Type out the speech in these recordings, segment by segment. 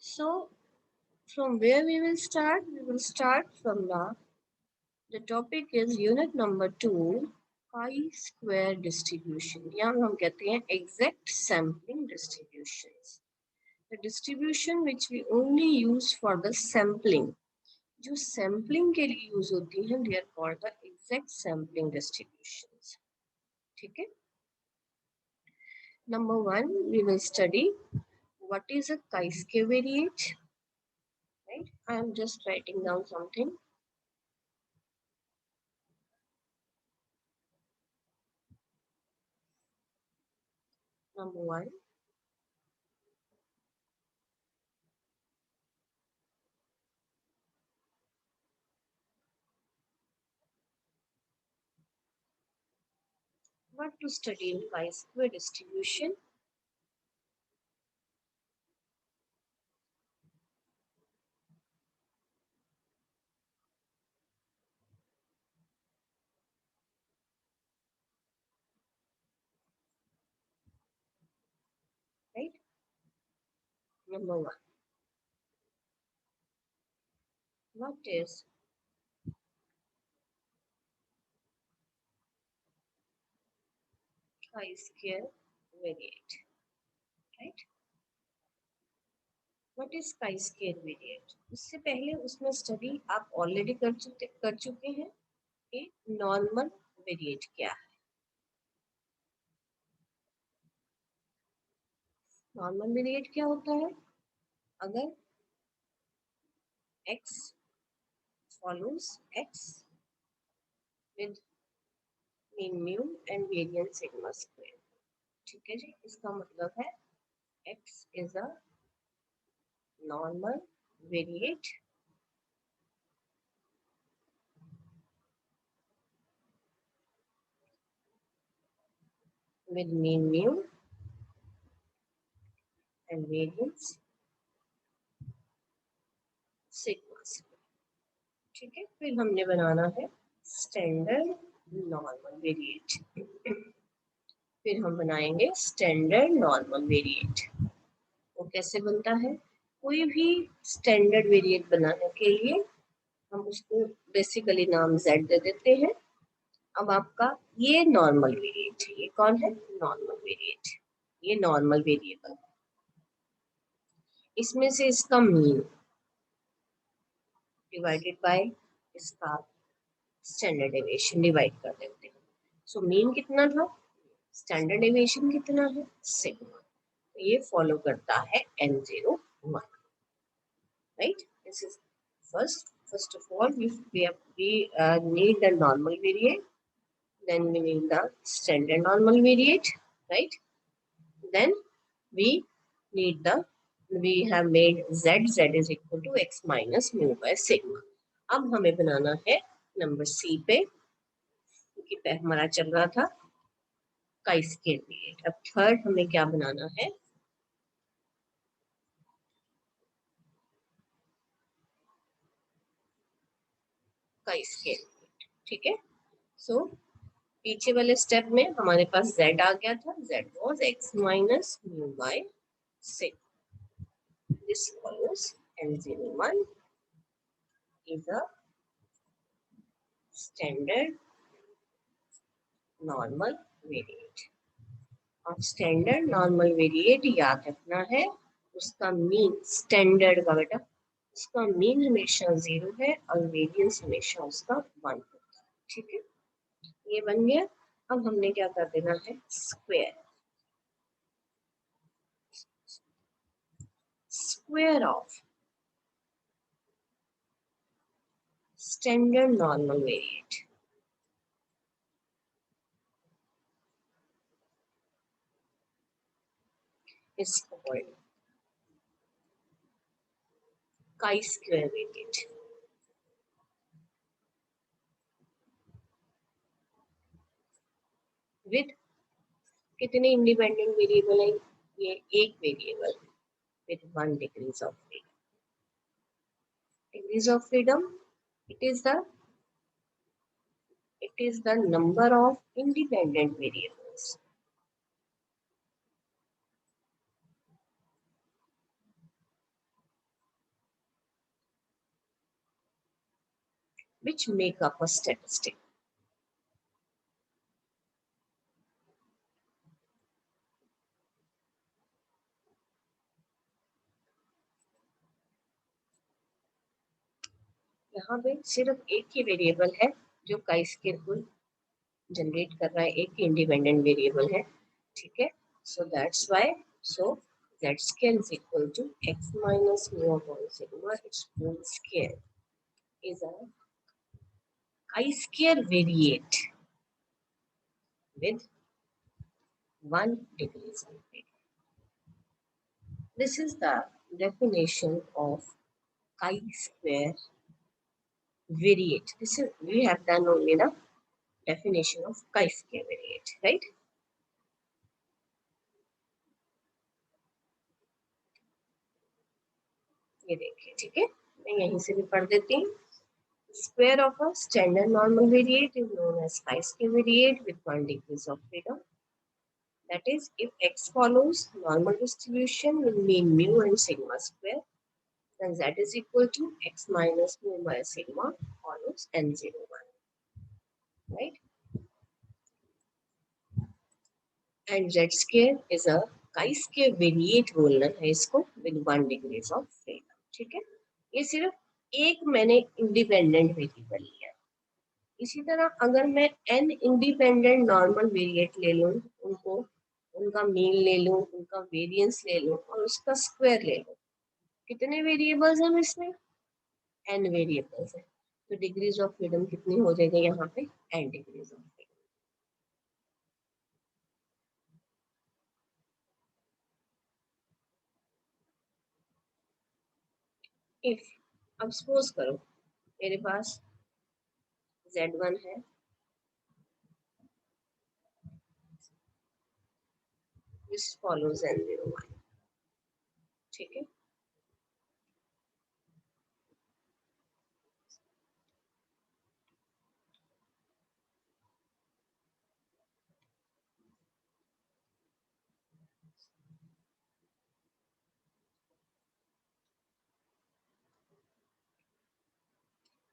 So from where we will start? We will start from the topic is unit number 2, chi-square distribution, या हम कहते हैं exact sampling distributions. The distribution which we only use for the sampling, जो sampling के लिए use होती हैं, they are called the exact sampling distributions. ठीक है. Number 1, we will study what is a chi-square variate. Right? I am just writing down something. Number 1, what to study in chi-square distribution. Right? Number 1, what is chi-square variate? Right? What is chi-square variate? उससे पहले उसमें study आप already कर चुके हैं कि normal variate क्या है. नॉर्मल वेरिएट क्या होता है? अगर x follows x with mean mu and variance sigma square. ठीक है जी, इसका मतलब है x is a normal variate with mean mu and variance sigma square. ठीक है, फिर हमने बनाना है स्टैंडर्ड नॉर्मल वेरिएट. फिर हम बनाएंगे स्टैंडर्ड नॉर्मल वेरिएट. वो कैसे बनता है? कोई भी स्टैंडर्ड वेरिएट बनाने के लिए हम उसको बेसिकली नाम z दे देते हैं. अब आपका ये नॉर्मल वेरिएट, ये कौन है? Normal variate. ये नॉर्मल वेरिएबल, इसमें से इसका मीन डिवाइडेड बाय इसका स्टैंडर्ड डेविएशन डिवाइड कर देते हैं. सो मीन कितना था? स्टैंडर्ड डेविएशन कितना है? सिग्मा. ये फॉलो करता है n01. Right? This is first of all we need the normal variate, then we need the standard normal variate, right? Then we need we have made z is equal to x minus mu by sigma. अब हमें बनाना है number C पे, क्योंकि हमारा चल रहा था chi-square variate. अब थर्ड हमें क्या बनाना है? chi-square variate. ठीक है. सो पीछे वाले स्टेप में हमारे पास z आ गया था. z was x minus mu by sigma. This follows n01 is a standard normal variate. और स्टैंडर्ड नॉर्मल वेरिएट याद रखना है, उसका मीन स्टैंडर्ड का बेटा, उसका मीन हमेशा 0 है और वेरिएंस हमेशा उसका 1 होता है. ठीक है, ये बन गया. अब हमने क्या कर देना है? Square. Square of standard normal variate is called chi-square variate. With कितने इंडिपेंडेंट वेरिएबल है? ये एक variable with 1 degrees of freedom. Degrees of freedom, it is the number of independent variables. which make up a statistic. यहाँ पे सिर्फ एक ही variable है जो काई स्क्वायर को जनरेट कर रहा है, एक ही इंडिपेंडेंट वेरिएबल है, ठीक है। So that's why so z square is equal to x minus mu upon sigma its whole square is a chi-square variate with 1 degree of freedom. This is the definition of chi-square variate. This is we have done only the definition of chi-square variate, right? ये देखिए, ठीक है, मैं यहीं से भी पढ़ देती हूँ. Square of a standard normal variate is known as chi-square variate with 1 degree of freedom. That is, if x follows normal distribution with mean mu and sigma square, then z is equal to x minus mu by sigma follows n01, right? And z square is a chi-square variate बोलना है इसको with 1 degree of freedom, ठीक है. ये सिर्फ एक मैंने independent variable लिया. इसी तरह अगर मैं n इंडिपेंडेंट नॉर्मल वेरिएट ले लूं, उनको उनका मीन ले लूं, उनका वेरिएंस ले लूं और उसका स्क्वायर ले लूं, कितने वेरिएबल्स हैं इसमें? n वेरिएबल्स हैं. तो डिग्रीज ऑफ फ्रीडम कितनी हो जाएगी यहाँ पे? n degrees of freedom. If अब सपोज करो मेरे पास z1 है, दिस फॉलोज n01, ठीक है.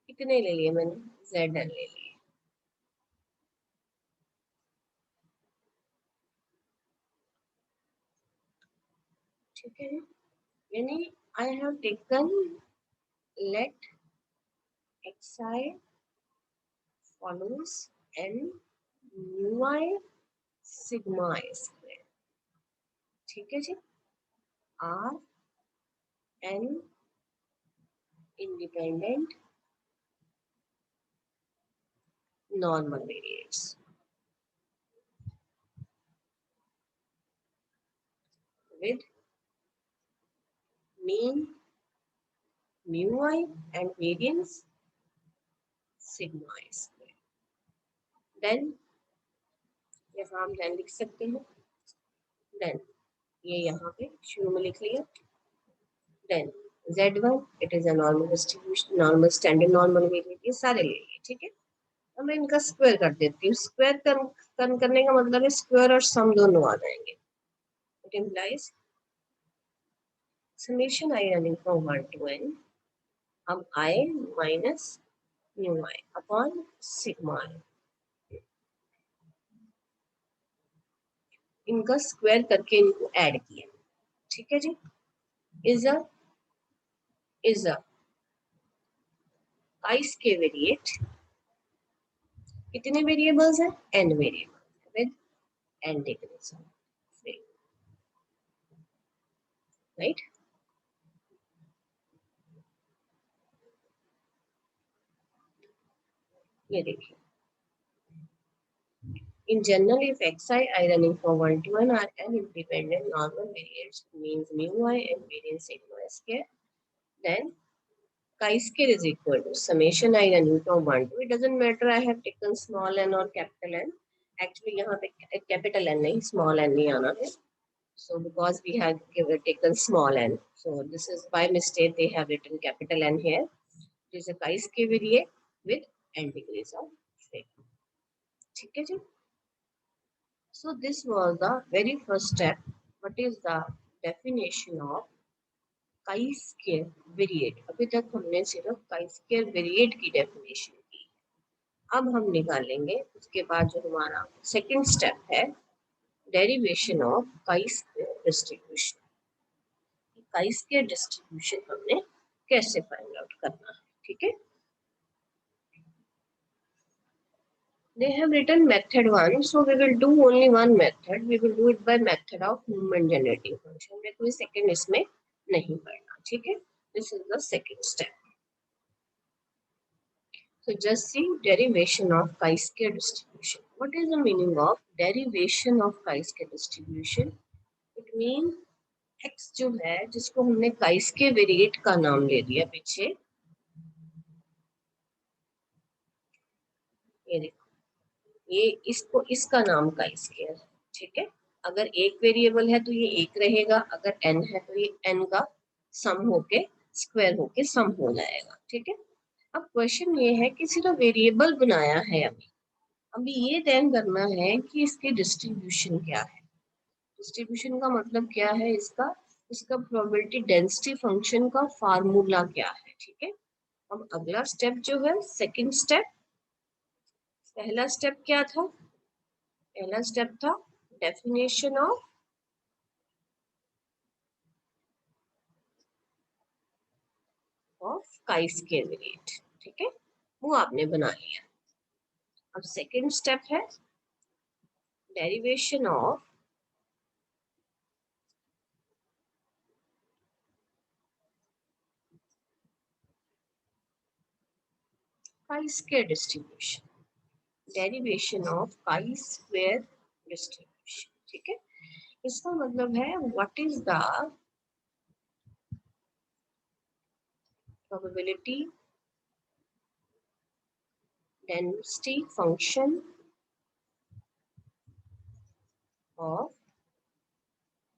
कितने ले लिए मैंने? zn ले लिए, ठीक है. यानी I have taken let xi follows n mu I sigma I square, ठीक है जी. r n independent normal variates with mean mu I and variance sigma I square. Then यहाँ हम then लिख सकते हैं. Then ये यहाँ पे शुरू में लिख लिया. Then z1 it is a normal distribution, normal standard normal variate, ये सारे ले लिए, ठीक है. अब मैं इनका स्क्वायर कर देती हूँ. स्क्वायर करने का मतलब है स्क्वायर और सम दोनों आ जाएंगे. It implies summation I running from 1 to n, अब I minus mu I upon sigma I, इनका स्क्वायर करके इनको ऐड किया, ठीक है जी. Is a chi-square variate. कितने वेरिएबल्स हैं? n variables with n degrees of freedom, right. ये देखिए, in general if xi I running from 1 to n are n independent normal variates means mu I and variance sigma square, then chi-square is equal to summation I running from 1 to, it doesn't matter I have taken small n or capital N. Actually यहाँ पे capital N नहीं, small n नहीं आना है. So because we have taken small n, so this is by mistake they have written capital N here. It is a chi-square variate with n degrees of freedom, ठीक है जी. So this was the very first step. What is the definition of chi-square variate? अभी तक हमने सिर्फ chi-square variate की definition अब हम निकालेंगे उसके बाद जो हमारा सेकंड स्टेप है, derivation of chi square distribution. Chi square distribution हमने कैसे फाइंड आउट करना है, ठीक है। They have written method 1, so we will do only one method. We will do it by method of movement generating function. हमें कोई second इसमें नहीं पढ़ना, ठीक है। This is the second step. So just see derivation of chi-square distribution. What is the meaning of derivation of chi-square distribution? It means x जो है जिसको हमने chi-square variate का नाम दे दिया पीछे, ये देखो, ये इसको इसका नाम chi-square है, ठीक है। अगर एक वेरिएबल है तो ये एक रहेगा, अगर n है तो ये n का सम होके स्क्वायर होके सम हो जाएगा, ठीक है। अब क्वेश्चन ये है कि सिर्फ वेरिएबल बनाया है, अभी ये तय करना है कि इसकी डिस्ट्रीब्यूशन क्या है। डिस्ट्रीब्यूशन का मतलब क्या है, इसका प्रोबेबिलिटी डेंसिटी फंक्शन का फार्मूला क्या है, ठीक है। अब अगला स्टेप जो है सेकंड स्टेप, पहला स्टेप क्या था, पहला स्टेप था definition of chi square variate, ठीक है, वो आपने बना लिया। अब सेकंड स्टेप है derivation of chi square distribution, derivation of chi square distribution, ठीक है। इसका मतलब है what is the probability density function of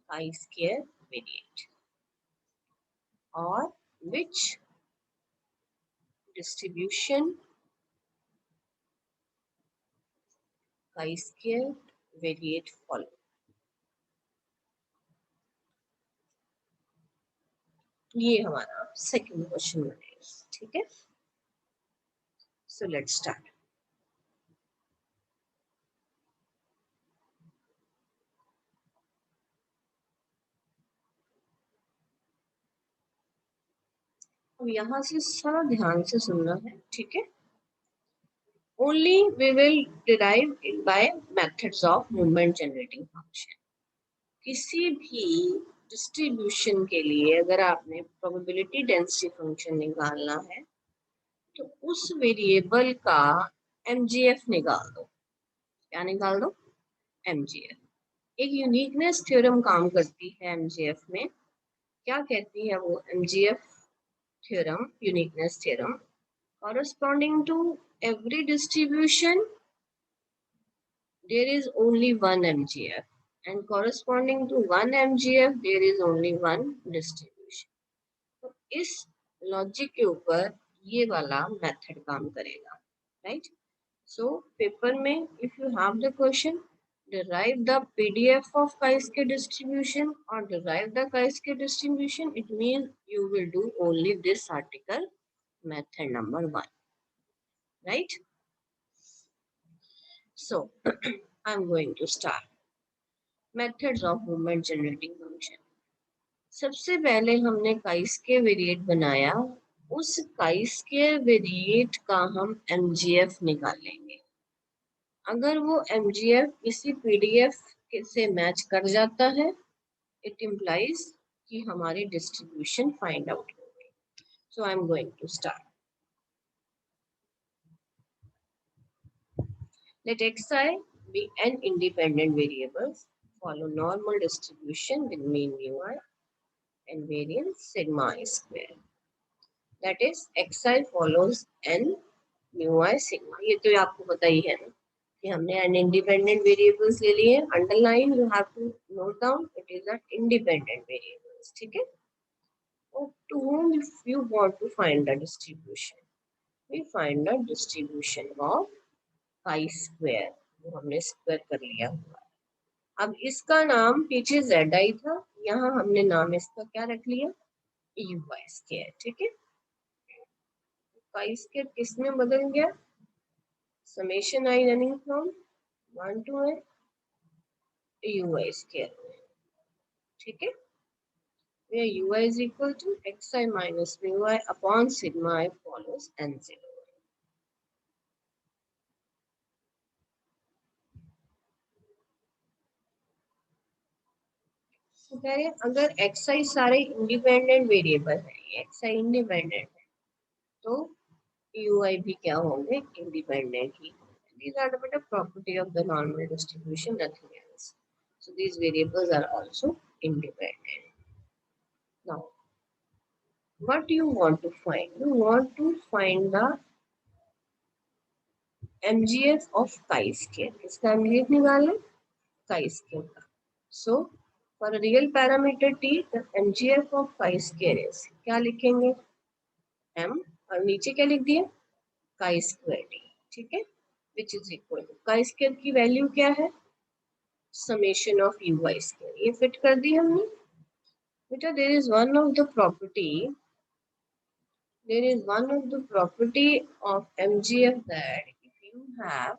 chi square variate और which distribution chi-square variate follow। ये हमारा सेकंड क्वेश्चन बनेगा, ठीक है। So let's start. अब यहाँ से सारा ध्यान से सुनना है, ठीक है। Only we will derive it by methods of movement generating function. किसी भी डिस्ट्रीब्यूशन के लिए अगर आपने प्रोबेबिलिटी डेंसिटी फंक्शन निकालना है तो उस वेरिएबल का एमजीएफ निकाल दो। क्या निकाल दो, एमजीएफ। एक यूनिकनेस थ्योरम काम करती है एमजीएफ में। क्या कहती है वो MGF theorem, uniqueness theorem, corresponding to every distribution there is only one MGF and corresponding to one MGF there is only one distribution। तो इस लॉजिक के ऊपर ये वाला मेथड काम करेगा, राइट। सो पेपर में if you have the question derive the PDF of chi-square distribution or derive the chi-square distribution, it means you will do only this article, method number 1, right? So I'm going to start methods of movement generating function। सबसे पहले हमने chi-square variate बनाया, उस chi-square variate का हम MGF निकालेंगे। अगर वो MGF किसी PDF से मैच कर जाता है, it implies कि हमारी distribution find out होगी। So I'm going to start। Let xi be n independent variables, follow normal distribution with mean mu I and variance sigma I square। That is xi follows n mu I sigma। ये तो आपको पता ही है ना कि हमने n independent variables ले लिए। Underline you have to note down it is an independent variables, ठीक है। To whom if you want to find the distribution, we find the distribution of chi square, वो हमने स्क्वायर कर लिया हुआ। अब इसका नाम पीछे जेड आई था, यहाँ हमने नाम इसका क्या रख लिया, यू वाई स्क्वायर, ठीक है। काई स्क्वायर किस में बदल गया, summation I running from 1 to n ui square, ठीक है, where ui is equal to xi minus mu I upon sigma I follows n0. तो कह रहे हैं अगर xi सारे इंडिपेंडेंट वेरिएबल है, xi इंडिपेंडेंट है, तो ui भी क्या होंगे, इंडिपेंडेंट ही होंगे. These are the property of the normal distribution, nothing else. So these variables are also independent. Now, what you want to find? You want to find the M.G.F of chi-square. इसका M.G.F निकालें chi-square का. So for a real parameter t, the M.G.F of chi-square is क्या लिखेंगे, m और नीचे क्या लिख दिया, chi-square t, ठीक है, which is equal to chi-square की वैल्यू क्या है, summation of ui square. ये फिट कर दी हमने बेटा. There is one of the property of M.G.F that if you have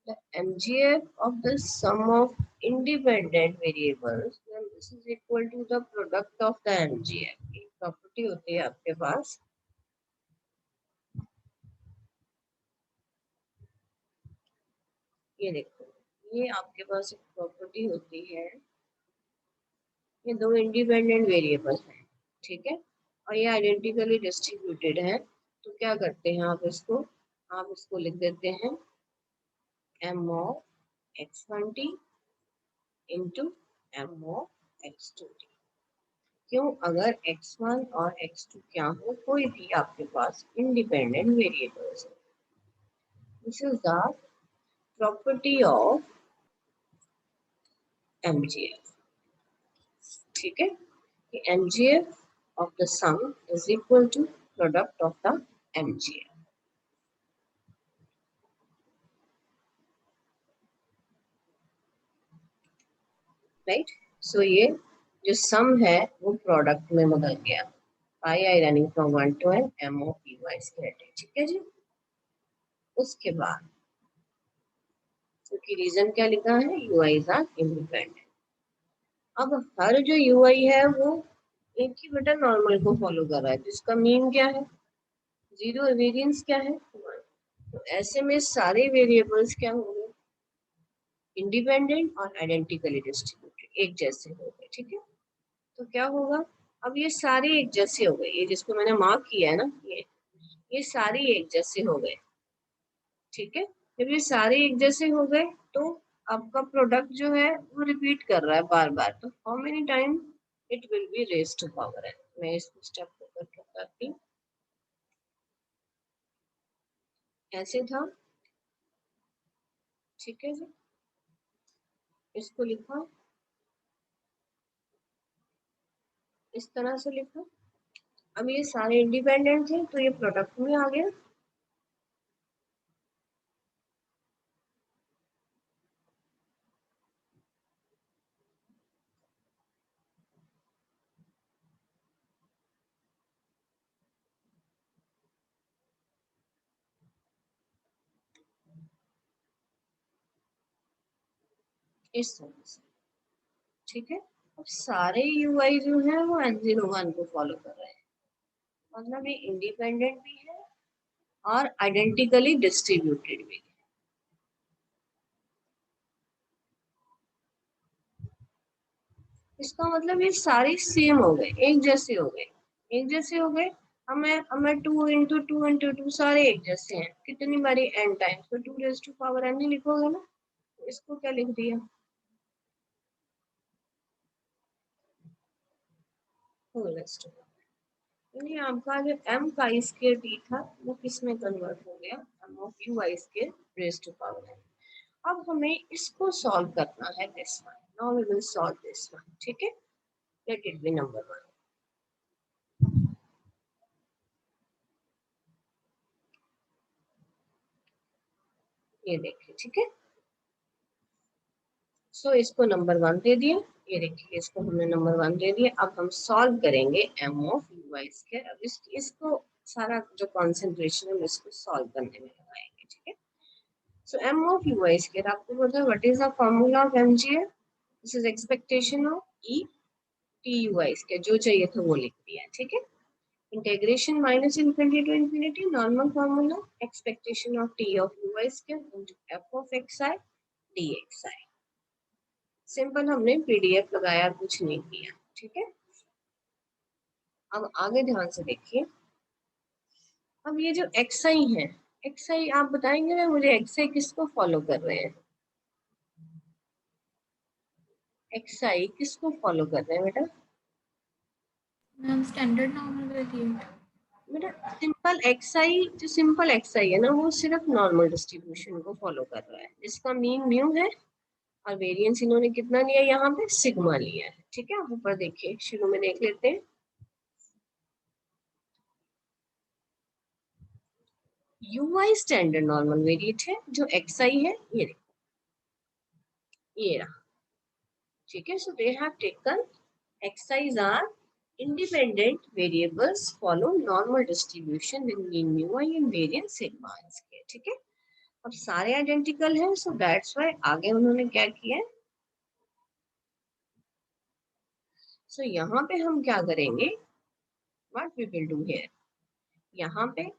the M.G.F of the sum of independent variables, then this is equal to the product of the M.G.F. एक property होती है आपके पास, ये देखो, ये आपके पास एक property होती है, ये दो इंडिपेंडेंट वेरिएबल हैं, ठीक है, और ये आइडेंटिकली डिस्ट्रीब्यूटेड है. तो क्या करते हैं आप इसको लिख देते हैं m of x1t into m of x2t. क्यों, अगर x1 और x2 क्या हो, कोई भी आपके पास इंडिपेंडेंट वेरिएबल्स है. This is the property of MGF, ठीक है, कि MGF of the sum is equal to product of the MGF. Right. So ये जो सम है वो प्रोडक्ट में बदल गया. Pi i running from 1 to n m of ui square, ठीक है जी. उसके बाद क्योंकि रीजन क्या लिखा है, ui इज इंडिपेंडेंट. अब हर जो ui है वो एक ही बेटा नॉर्मल को फॉलो कर रहा है, जिसका मीन क्या है, 0, वेरिएंस क्या है 1. तो ऐसे में सारे वेरिएबल्स क्या होंगे, इंडिपेंडेंट और आइडेंटिकली डिस्ट्रीब्यूटेड, एक जैसे हो गए, ठीक है. तो क्या होगा, अब ये सारे एक जैसे हो गए, ये जिसको मैंने मार्क किया है ना, ये सारे एक जैसे हो गए, ठीक है. जब ये सारे एक जैसे हो गए तो आपका प्रोडक्ट जो है वो रिपीट कर रहा है बार बार. तो how many time it will be raised to power n. मैं इस स्टेप को करके बताती हूँ. ऐसे था, ठीक है जी, इसको लिखा, इस तरह से लिखा. अब ये सारे इंडिपेंडेंट थे तो ये प्रोडक्ट में आ गया. इस तरह से, ठीक है. अब सारे ui जो है वो n01 को फॉलो कर रहे हैं, मतलब ये इंडिपेंडेंट भी है और आइडेंटिकली डिस्ट्रीब्यूटेड भी है. इसका मतलब ये सारे सेम हो गए, एक जैसे हो गए, एक जैसे हो गए. हमें 2 into 2 सारे एक जैसे हैं. कितनी बारी n टाइम्स, तो 2 raised to power n ही लिखोगे ना. तो इसको क्या लिख दिया, होल रेस्ट टू. यानी आपका जो m का स्क्वायर t था वो किस में कन्वर्ट हो गया, m of ui square raised to power n. अब हमें इसको सॉल्व करना है, this one. Now we will solve this one, ठीक है. Let it be number 1. ये देखिए, ठीक है. सो इसको नंबर 1 दे दिया. ये देखिए, इसको हमने नंबर 1 दे दिया. अब हम सॉल्व करेंगे m of ui स्क्वायर. अब इसको सारा जो कॉन्सेंट्रेशन है इसको सॉल्व करने में लगाएंगे, ठीक है. So m of ui square आपको पता है what is the formula of M.G.F? This is expectation of E T ui square, जो चाहिए था वो लिख दिया, ठीक है. Integration minus infinity to infinity, normal formula, expectation of T of ui square into f of xi dxi. Simple, हमने PDF लगाया, कुछ नहीं किया, ठीक है. अब आगे ध्यान से देखिए. अब ये जो xi है, xi आप बताएंगे ना मुझे, xi किसको फॉलो कर रहे हैं? xi किसको फॉलो कर रहे हैं बेटा? Ma'am standard normal variate. बेटा सिंपल xi, जो सिंपल xi है ना, वो सिर्फ नॉर्मल डिस्ट्रीब्यूशन को फॉलो कर रहा है, जिसका मीन म्यू है और वेरिएंस इन्होंने कितना लिया, यहाँ पे सिग्मा लिया है, ठीक है. आप ऊपर देखिए, शुरू में देख लेते हैं. ui स्टैंडर्ड नॉर्मल वेरिएट है, जो xi है ये देखो, ये रहा, ठीक है. So they have taken xi's are independent variables follow normal distribution with mean mu I and variance sigma इसके, ठीक है. अब सारे आइडेंटिकल हैं, सो दैट्स व्हाई आगे उन्होंने क्या किया है. सो यहाँ पे हम क्या करेंगे, what we will do here, यहाँ पे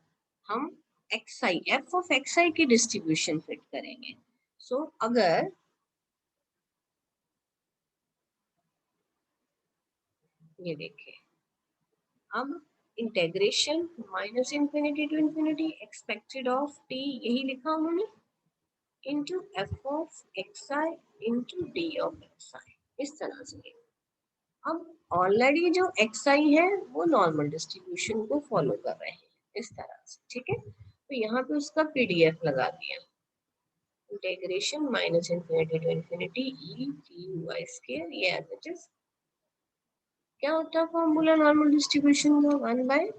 हम xi f of xi की डिस्ट्रीब्यूशन फिट करेंगे. सो अगर ये देखिए, अब integration minus infinity to infinity expected of t, यही लिखा उन्होंने, into f of xi into d of xi, इस तरह से. अब ऑलरेडी जो xi है वो नॉर्मल डिस्ट्रीब्यूशन को फॉलो कर रहे हैं, इस तरह से, ठीक है. तो यहाँ पे उसका पीडीएफ लगा दिया. Integration minus infinity to infinity e t y square, ये एज इट इज. क्या होता है फॉर्मूला नॉर्मल डिस्ट्रीब्यूशन का? 1 by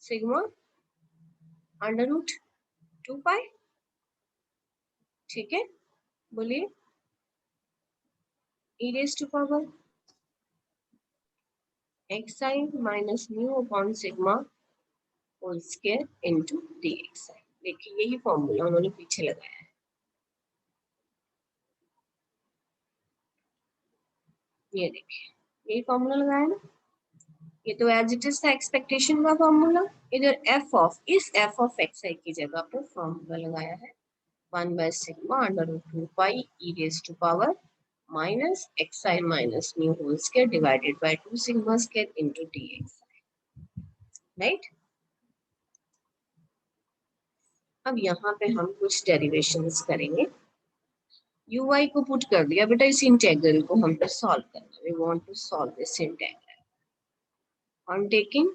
sigma under root 2 pi, ठीक है. बोलिए, e raise to power xi minus mu upon sigma whole square into dxi. देखिए यही फॉर्मूला उन्होंने पीछे लगाया है, ये देखिए यही फॉर्मूला लगाया ना. ये तो एज इट इज था एक्सपेक्टेशन का फॉर्मूला. इधर एफ ऑफ, इस एफ ऑफ एक्स आई की जगह पर फॉर्मूला लगाया है 1 by sigma under root 2 pi e raise to power minus x i minus mu whole square divided by 2 sigma square into dx, right. अब यहाँ पे हम कुछ डेरिवेशंस करेंगे. ui को पुट कर दिया बेटा, इस इंटीग्रल को हम पे सॉल्व करना. We want to solve this integral on taking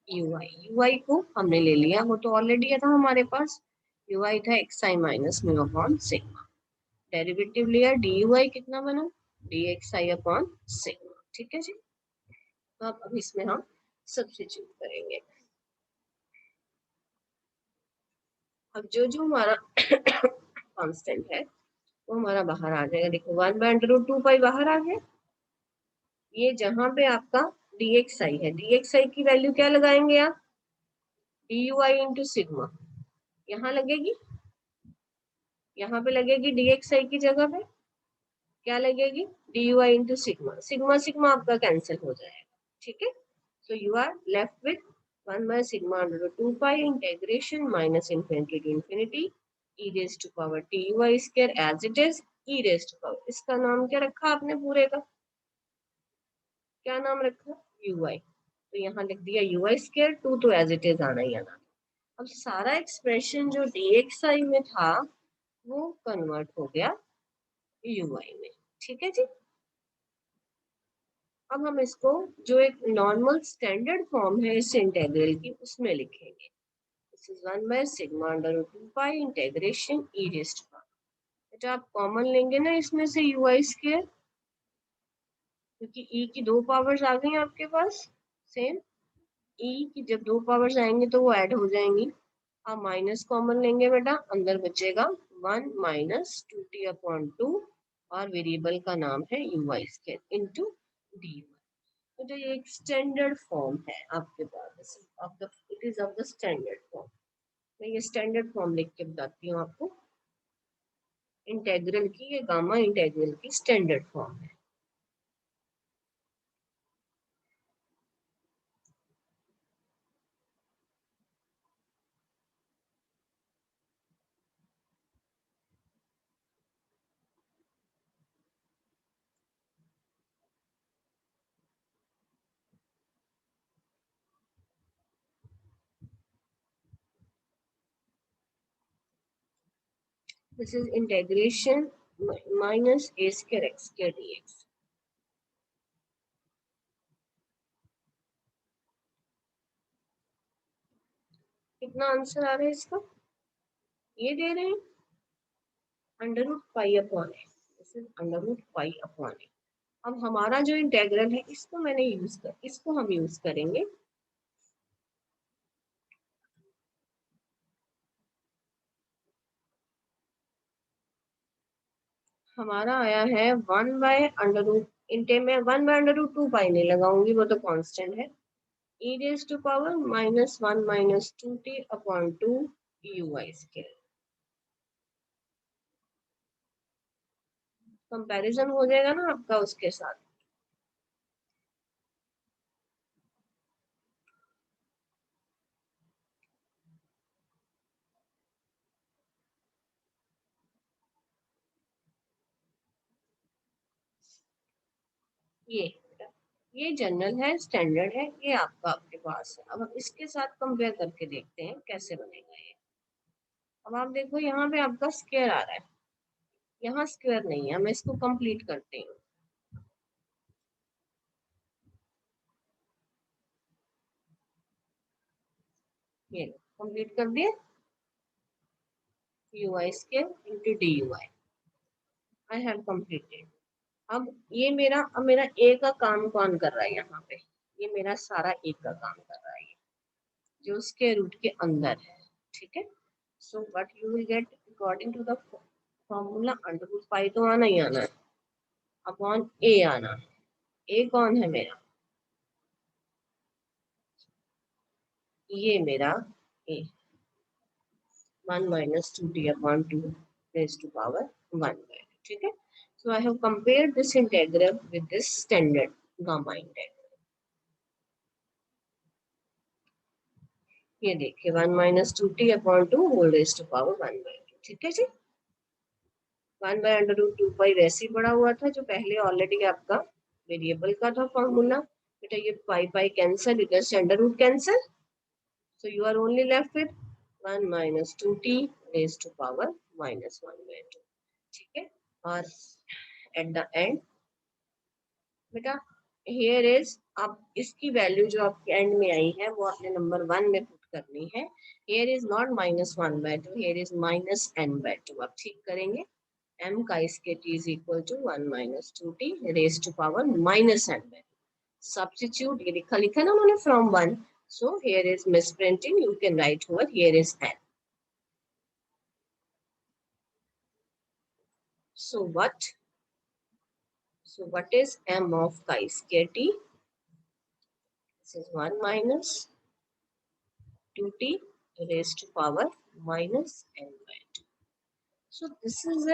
ui को हमने ले लिया, वो तो ऑलरेडी था हमारे पास. ui था xi minus mu upon sigma. Derivative लिया, dy कितना बना, dxi अपॉन सिग्मा, ठीक है जी. तो अब इसमें हम सब्स्टिट्यूट करेंगे. अब जो जो हमारा कांस्टेंट है वो हमारा बाहर आ जाएगा. देखो 1 बाय अंडर रूट 2 पाई बाहर आ गया. ये जहां पे आपका dxi है, dxi की वैल्यू क्या लगाएंगे आप, dy इंटू सिग्मा. यहाँ लगेगी, यहाँ पे लगेगी dxi की जगह पे क्या लगेगी, dy into sigma. Sigma sigma आपका कैंसिल हो जाएगा, ठीक है. So you are left with 1 by sigma under root 2 pi integration minus infinity to infinity e raise to power t y square as it is e raise to power. इसका नाम क्या रखा आपने पूरे का, क्या नाम रखा, ui. तो यहाँ लिख दिया ui स्क्वायर, 2 तो एज इट इज आना ही आना. अब सारा एक्सप्रेशन जो dxi में था वो कन्वर्ट हो गया ui में, ठीक है जी. अब हम इसको जो एक नॉर्मल स्टैंडर्ड फॉर्म है इस इंटीग्रल की उसमें लिखेंगे. This is 1 by sigma under root 2 pi integration e raise to power. बेटा आप कॉमन लेंगे ना इसमें से ui स्क्वायर, क्योंकि e की 2 पावर्स आ गई आपके पास. सेम e की जब 2 पावर्स आएंगे तो वो ऐड हो जाएंगी. आप माइनस कॉमन लेंगे बेटा, अंदर बचेगा 1 माइनस 2t अपॉन 2 और वेरिएबल का नाम है ui स्क्वायर इनटू dy. तो ये एक स्टैंडर्ड फॉर्म है आपके पास, it is of the standard form. मैं ये स्टैंडर्ड फॉर्म लिख के बताती हूँ आपको. इंटेग्रल की, ये गामा इंटेग्रल की स्टैंडर्ड फॉर्म है। This is integration minus a square x square dx. कितना आंसर आ रहा है इसका? ये दे रहे हैं under root pi upon a, this is under root pi upon a. अब हमारा जो इंटेग्रल है इसको हम यूज करेंगे। हमारा आया है 1/√, इंटे में 1/√2 पाई नहीं लगाऊंगी, वो तो कांस्टेंट है। e raise to power -1 - 2t upon 2 ui square. Comparison हो जाएगा ना आपका उसके साथ। ये जनरल है, स्टैंडर्ड है, ये आपका आपके पास है। अब हम इसके साथ कंपेयर करके देखते हैं कैसे बनेगा ये। अब आप देखो यहाँ पे आपका स्क्वायर आ रहा है, यहाँ स्क्वायर नहीं है। मैं इसको कंप्लीट करती हूँ। ये कंप्लीट कर दिए, ui square into D you I have completed. अब मेरा ए का काम कौन कर रहा है यहाँ पे? ये मेरा सारा ए का काम कर रहा है, जो उसके रूट के अंदर है। ठीक है, so what you will get according to the formula, under root pi तो आना ही आना है, अपॉन ए आना। ए कौन है मेरा? ये मेरा a 1 - 2t upon 2 raise to power 1। ठीक है, so I have compared this integral with this standard gamma integral। ये देखिए 1 - 2t upon 2 whole raise to power 1/2। ठीक है जी, 1/√2 वैसे ही पड़ा हुआ था जो पहले ऑलरेडी आपका वेरिएबल का था फॉर्मूला। बेटा ये पाई पाई कैंसिल, इधर से under root cancel, so you are only left with 1 - 2t raise to power -1/2। ठीक है, और एट द एंड बेटा हियर इज, आप इसकी वैल्यू जो आपके एंड में आई है वो आपने नंबर 1 में पुट करनी है। Here is not -1/2, here is -n/2। आप ठीक करेंगे, m का इसके t is equal to 1 - 2t raise to power -n/2। Substitute, ये लिखा लिखा ना उन्होंने from 1, so here is misprinting, you can write over here is n। so what what is m of chi square t? This is 1 - 2t raised to power -n/2. So this is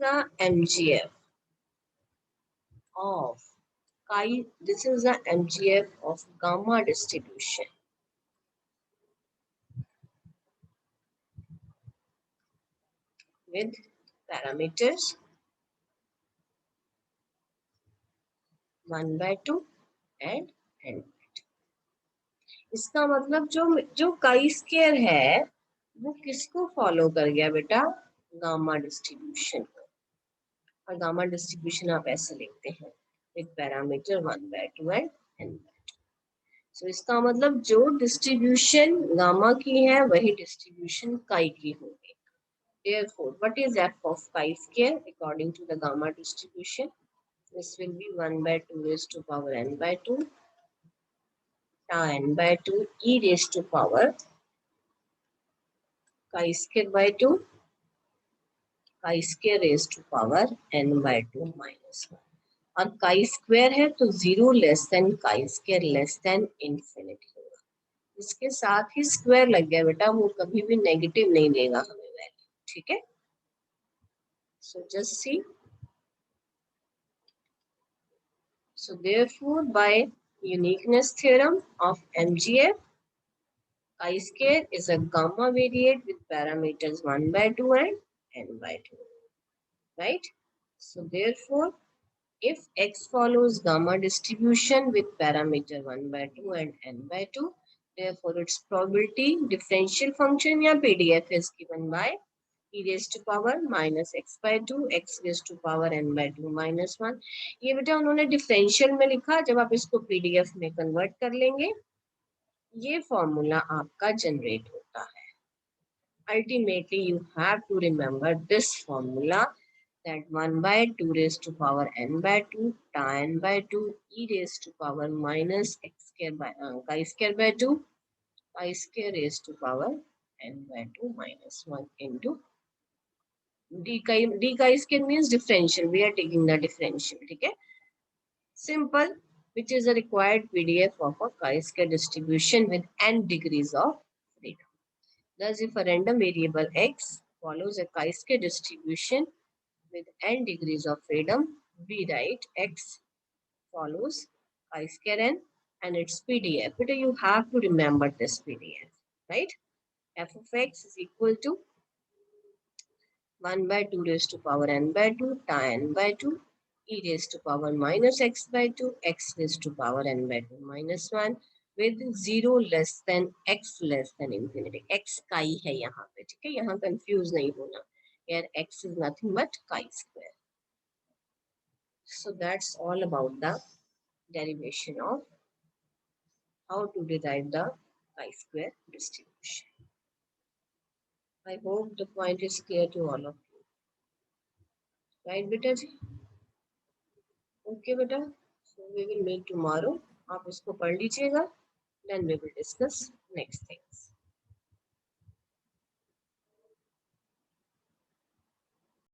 the M.G.F of chi. This is the M.G.F of gamma distribution with parameters 1/2 and n। इसका मतलब जो chi square है वो किसको follow कर गया बेटा? Gamma distribution को। और गामा डिस्ट्रीब्यूशन आप ऐसे लिखते हैं विद पैरामीटर 1/2 एंड n। सो इसका मतलब जो डिस्ट्रीब्यूशन गामा की है वही डिस्ट्रीब्यूशन काई की होगी। Therefore, what is f of chi square according to the gamma distribution? This will be 1/2 raised to power n/2 tau n/2 e raised to power chi square by 2 chi square raised to power n/2 -1। और chi square है तो 0 less than chi square less than infinity होगा। इसके साथ ही square लग गया बेटा, वो कभी भी नेगेटिव नहीं देगा हमें वैल्यू। ठीक है, So just see. So therefore, by uniqueness theorem of M.G.F, chi-square is a gamma variate with parameters 1 by 2 and n by 2. Right? So therefore, if X follows gamma distribution with parameter 1 by 2 and n by 2, therefore its probability differential function या PDF is given by e raised to power minus x by 2, x raised to power n by 2 minus 1. ये बेटा उन्होंने differential में लिखा, जब आप इसको PDF में कन्वर्ट कर लेंगे ये फॉर्मूला आपका जनरेट होता है. Ultimately, you have to remember this formula, that 1 by 2 raised to power n by 2 tan by 2 e raised to power minus x square by chi square by 2 pi square raised to power n by 2 minus 1 into d chi square means differential. We are taking the differential. Okay, simple, which is a required PDF of a chi square distribution with n degrees of freedom. Thus, if a random variable x follows a chi-square distribution with n degrees of freedom, we write x follows chi-square n and its PDF. But you have to remember this PDF, right? F of x is equal to 1 by 2 raised to power n by 2 tan by 2 e raised to power minus x by 2 x raised to power n by 2 minus 1 with 0 less than x less than infinity. x chi है यहाँ पे, ठीक है, यहाँ confuse नहीं होना. Here x is nothing but chi square. So that's all about the derivation of how to derive the chi square distribution. I hope the point is clear to all of you. Right, beta ji? Okay, beta. So we will meet tomorrow. आप इसको पढ़ लीजिएगा. Then we will discuss next things.